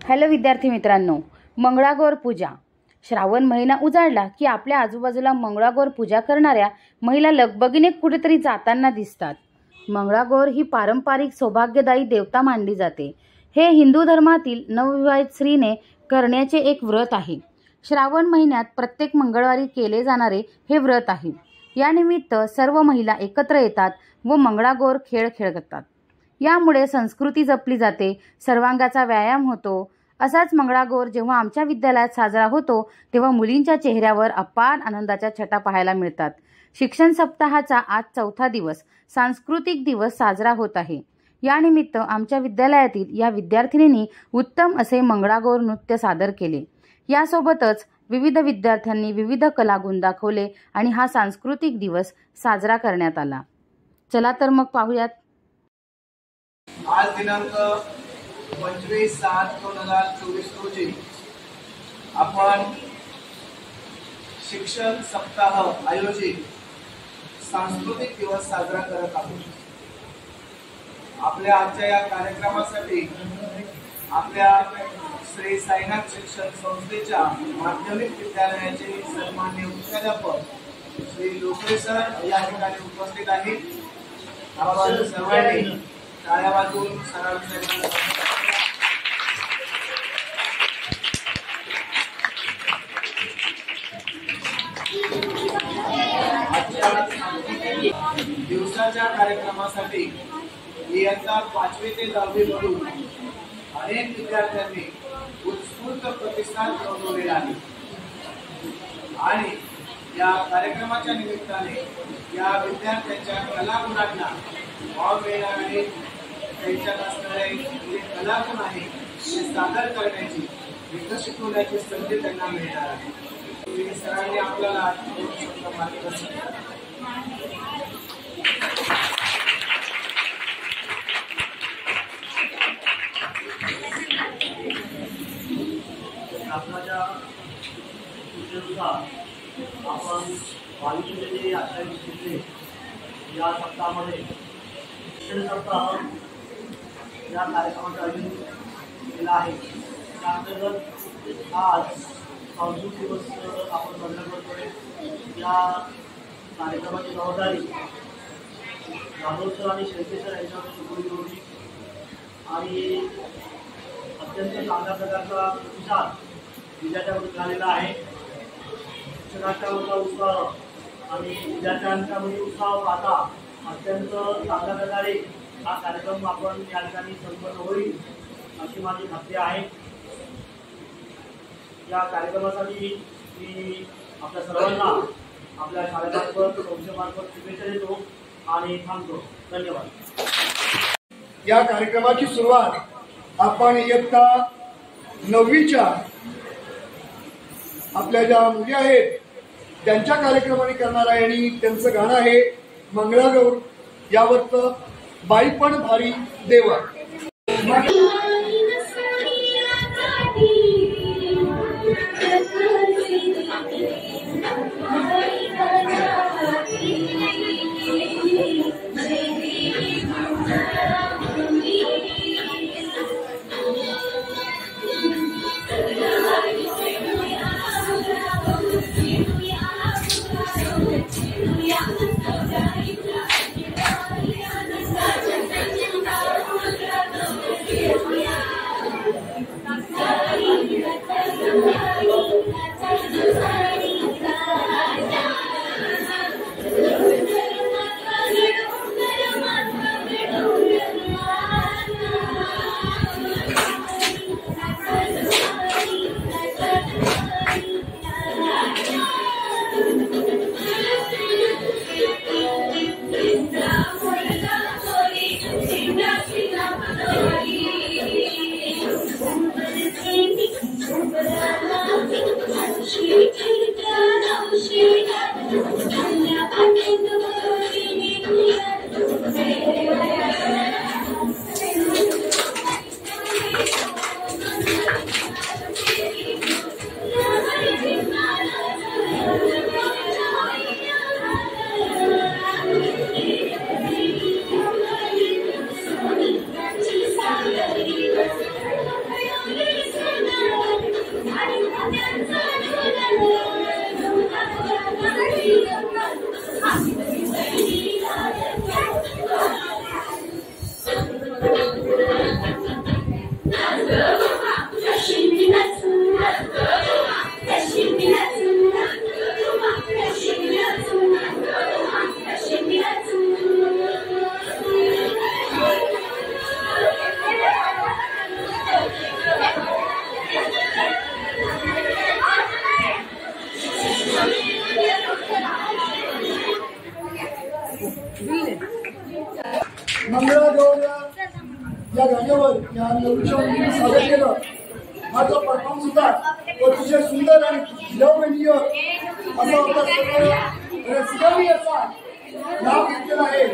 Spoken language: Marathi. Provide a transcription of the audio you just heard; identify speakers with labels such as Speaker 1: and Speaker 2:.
Speaker 1: हॅलो विद्यार्थी मित्रांनो, मंगळागौर पूजा. श्रावण महिना उजाडला की आपल्या आजूबाजूला मंगळागौर पूजा करणाऱ्या महिला लगबगीने कुठेतरी जाताना दिसतात. मंगळागौर ही पारंपरिक सौभाग्यदायी देवता मानली जाते. हे हिंदू धर्मातील नवविवाहित स्त्रीने करण्याचे एक व्रत आहे. श्रावण महिन्यात प्रत्येक मंगळवारी केले जाणारे हे व्रत आहे. यानिमित्त सर्व महिला एकत्र येतात व मंगळागौर खेळ खेळतात. यामुळे संस्कृती जपली जाते, सर्वांगाचा व्यायाम होतो. असाच मंगळागौर जेव्हा आमच्या विद्यालयात साजरा होतो तेव्हा मुलींच्या चेहऱ्यावर अपार आनंदाच्या छटा पाहायला मिळतात. शिक्षण सप्ताहाचा आज 4था दिवस, सांस्कृतिक दिवस साजरा होत आहे. यानिमित्त आमच्या विद्यालयातील या विद्यार्थिनींनी उत्तम असे मंगळागौर नृत्य सादर केले. यासोबतच विविध विद्यार्थ्यांनी विविध कलागुण दाखवले आणि हा सांस्कृतिक दिवस साजरा करण्यात आला. चला तर मग पाहूयात.
Speaker 2: आज दिनांक 25/7/2024 रोजी आपण शिक्षण सप्ताह आयोजित सांस्कृतिक दिवस साजरा करत आहोत. आपल्या आजच्या या कार्यक्रमासाठी आपल्या श्री साईनाथ शिक्षण संस्थेच्या माध्यमिक विद्यालयाचे सन्माननीय मुख्याध्यापक श्री लोकरे सर या ठिकाणी उपस्थित आहेत. आपण सर्वांनी टाळ्या वाजवून सरांना दिवसाच्या कार्यक्रमासाठी इयत्ता 5वी ते 10वी मधून अनेक विद्यार्थ्यांनी उत्स्फूर्त प्रतिसाद नोंदवलेला आहे आणि या कार्यक्रमाच्या निमित्ताने या विद्यार्थ्यांच्या कलागुणांना वाव मिळणार आहे. त्यांच्यात असणारे जे कलागुण आहे ते सादर करण्याची, विकसित होण्याची संधी त्यांना मिळणार आहे. सरांनी आपल्याला मार्गदर्शन
Speaker 3: आपल्या सूचनेनुसार आपण 22 ते 28 या सप्ताहामध्ये शिक्षण सप्ताह या कार्यक्रमाचं आयोजन केलं आहे. त्या अंतर्गत आज सांस्कृतिक दिवस आपण साजरा करतोय. या कार्यक्रमाची जबाबदारी जाधव सर आणि शेळके सर यांच्यावर सुरू होती आणि अत्यंत चांगल्या प्रकारचा प्रतिसाद विद्यार्थ्यांमध्ये झालेला आहे. शिक्षणाच्या उत्साह आणि विद्यार्थ्यांच्यामध्ये उत्साह पाहता अत्यंत चांगल्या प्रकारे हा कार्यक्रम आपण या ठिकाणी संपन्न होईल अशी माझी खात्री आहे. या कार्यक्रमासाठी मी आपल्या सर्वांना आपल्या शाळेमार्फत संस्थेमार्फत शुभेच्छा देतो आणि थांबतो. धन्यवाद.
Speaker 4: या कार्यक्रमाची सुरुवात आपण इयत्ता 9वीच्या आपल्या ज्या मुली आहेत त्यांच्या कार्यक्रमाने करणार आहे आणि त्यांचं गाणं आहे मंगळागौर. यावरचं बाई पण भारी देवा. मंगळागौर या गाण्यावर या नवरीच्या मुलीने सादर केलं. हा जो परफॉर्म सुद्धा तो अतिशय सुंदर आणि विलोभनीय असा होता. रसिकांनी याचा लाभ घेतलेला आहे.